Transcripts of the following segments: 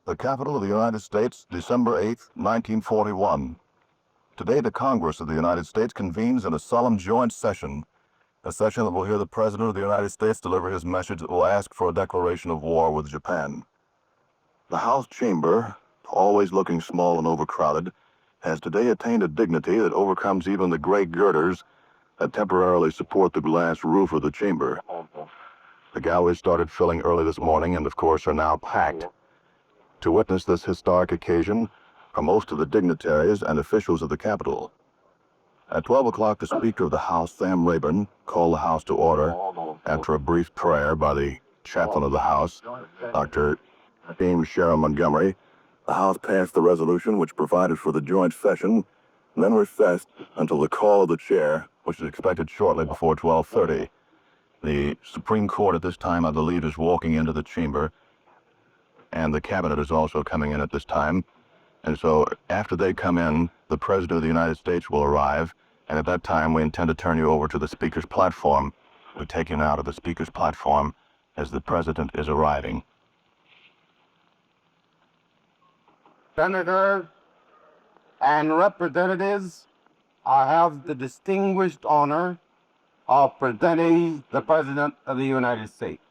The Capitol of the United States, December 8, 1941. Today, the Congress of the United States convenes in a solemn joint session, a session that will hear the President of the United States deliver his message that will ask for a declaration of war with Japan. The House chamber, always looking small and overcrowded, has today attained a dignity that overcomes even the gray girders that temporarily support the glass roof of the chamber. The galleries started filling early this morning and, of course, are now packed. To witness this historic occasion are most of the dignitaries and officials of the Capitol. At 12 o'clock, the Speaker of the House, Sam Rayburn, called the House to order after a brief prayer by the chaplain of the House, Dr. James Sharon Montgomery. The House passed the resolution which provided for the joint session, and then recessed until the call of the chair, which is expected shortly before 12:30. The Supreme Court at this time, I believe, is walking into the chamber, and the Cabinet is also coming in at this time. And so after they come in, the President of the United States will arrive, and at that time we intend to turn you over to the Speaker's platform. We take you now to the Speaker's platform as the President is arriving. Senators and representatives, I have the distinguished honor of presenting the President of the United States.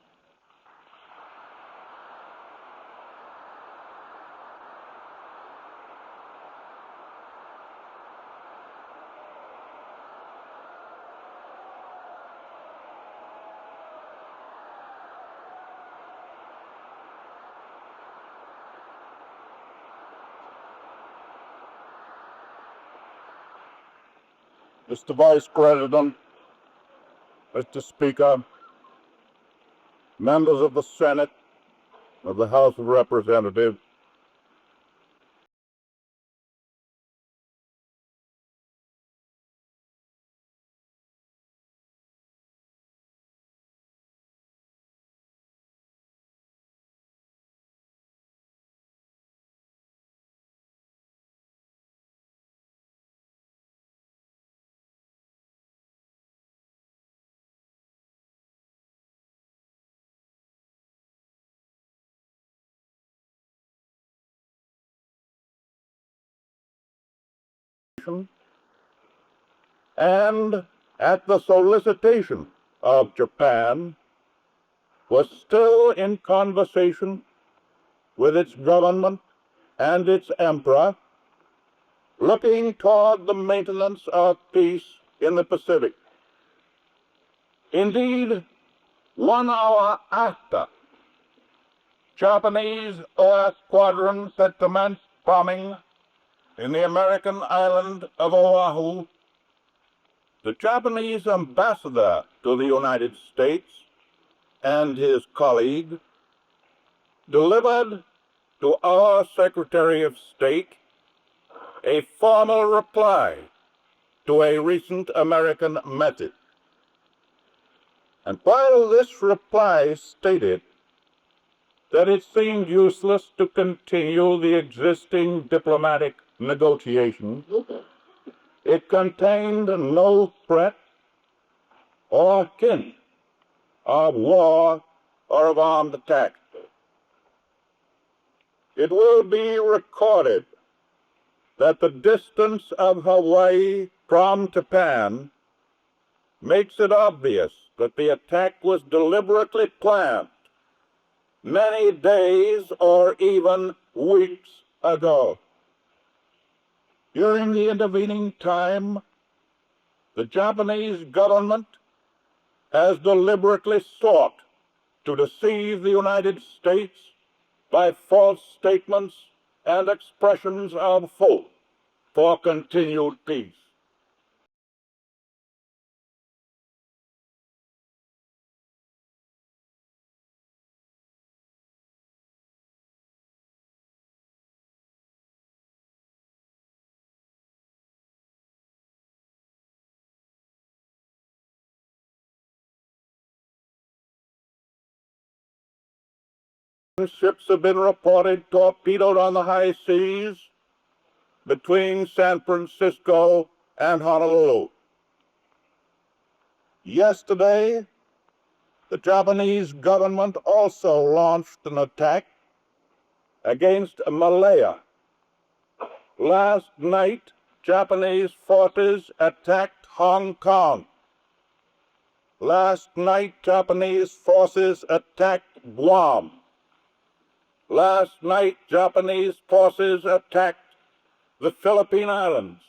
Mr. Vice President, Mr. Speaker, members of the Senate, of the House of Representatives, and at the solicitation of Japan, was still in conversation with its government and its emperor, looking toward the maintenance of peace in the Pacific. Indeed, 1 hour after Japanese air squadrons had commenced bombing in the American island of Oahu, the Japanese ambassador to the United States and his colleague delivered to our Secretary of State a formal reply to a recent American message. And while this reply stated that it seemed useless to continue the existing diplomatic negotiations, it contained no threat or hint of war or of armed attack. It will be recorded that the distance of Hawaii from Japan makes it obvious that the attack was deliberately planned many days or even weeks ago. During the intervening time, the Japanese government has deliberately sought to deceive the United States by false statements and expressions of hope for continued peace. Ships have been reported torpedoed on the high seas between San Francisco and Honolulu. Yesterday, the Japanese government also launched an attack against Malaya. Last night, Japanese forces attacked Hong Kong. Last night, Japanese forces attacked Guam. Last night, Japanese forces attacked the Philippine Islands.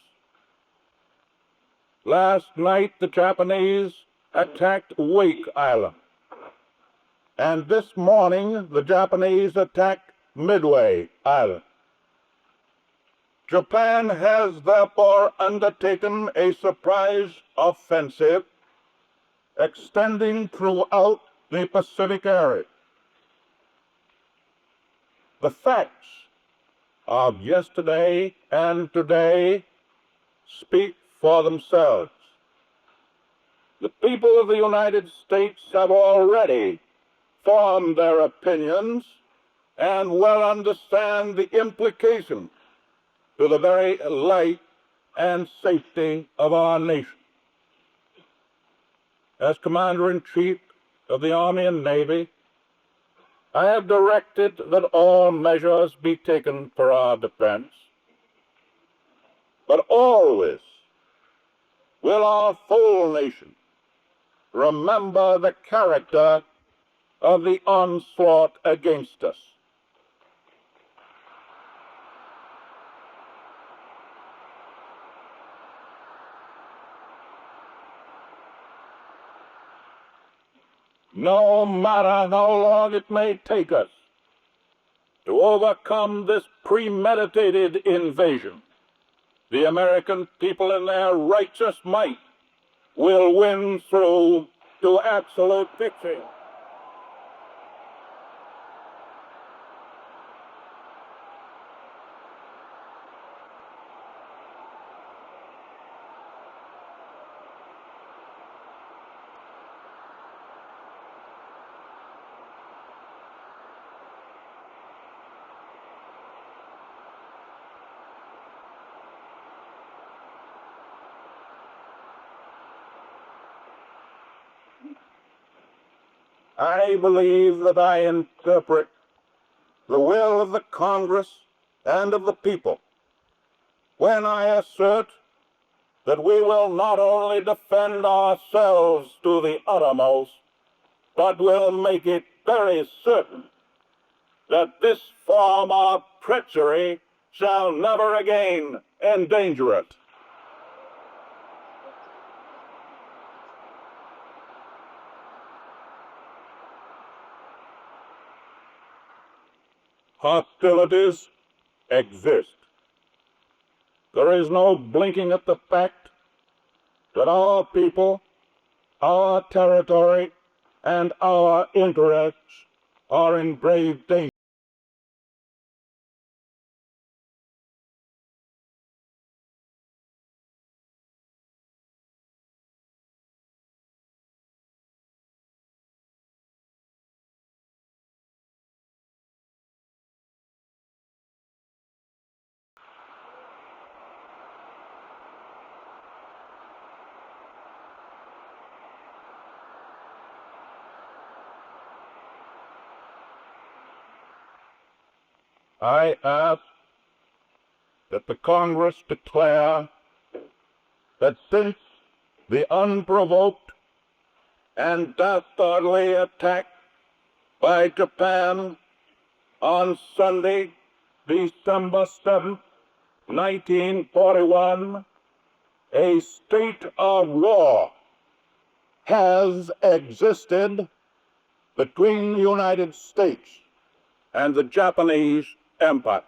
Last night, the Japanese attacked Wake Island. And this morning, the Japanese attacked Midway Island. Japan has therefore undertaken a surprise offensive extending throughout the Pacific area. The facts of yesterday and today speak for themselves. The people of the United States have already formed their opinions and well understand the implications to the very life and safety of our nation. As Commander-in-Chief of the Army and Navy, I have directed that all measures be taken for our defense, but always will our full nation remember the character of the onslaught against us. No matter how long it may take us to overcome this premeditated invasion, the American people in their righteous might will win through to absolute victory. I believe that I interpret the will of the Congress and of the people when I assert that we will not only defend ourselves to the uttermost, but will make it very certain that this form of treachery shall never again endanger it. Hostilities exist. There is no blinking at the fact that our people, our territory, and our interests are in grave danger. I ask that the Congress declare that since the unprovoked and dastardly attack by Japan on Sunday, December 7th, 1941, a state of war has existed between the United States and the Japanese Empire.